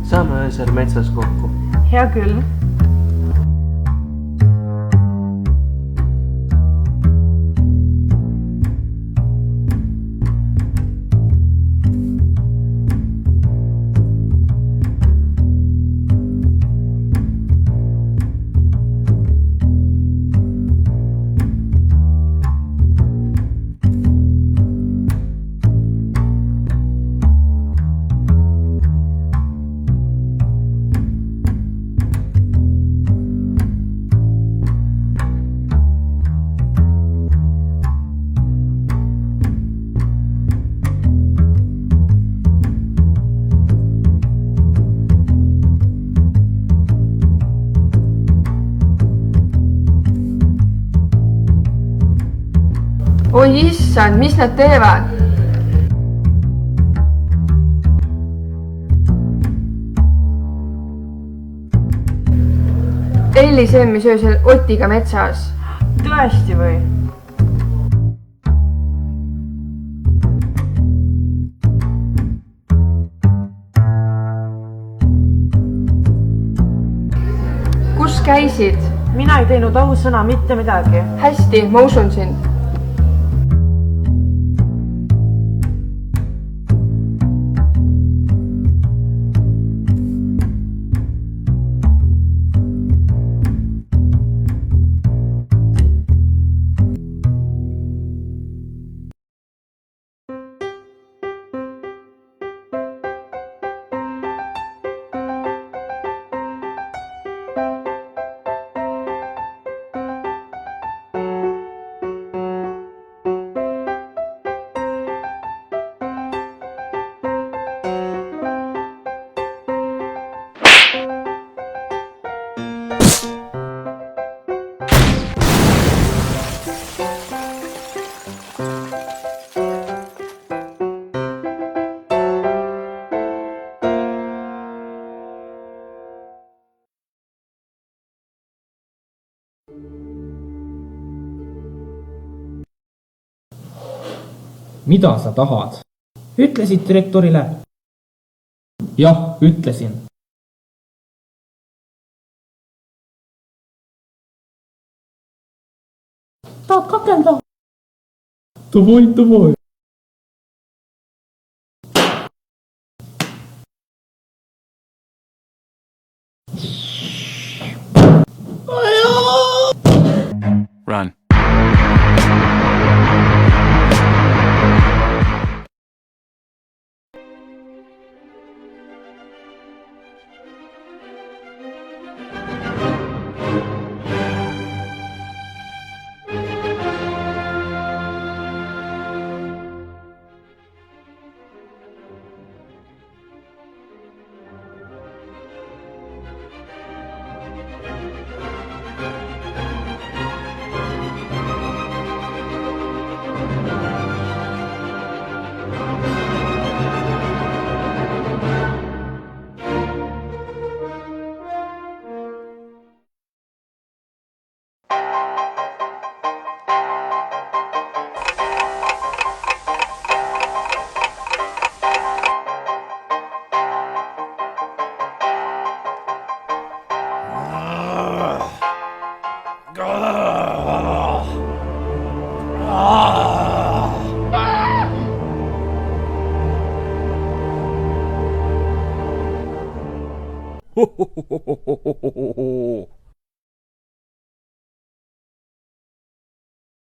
Saame öösel metsas kokku. Hea küll. Oi issand, mis nad teevad? Elli söömis öösel Otiga metsas. Tõesti või? Kus käisid? Mina ei teinud ausõna mitte midagi. Hästi, ma usun sind. Mida sa tahad? Ütlesid direktorile? Jah, ütlesin. Tahad kakelda? Davai. Run. Ho, ho, ho, ho, ho, ho, ho, ho.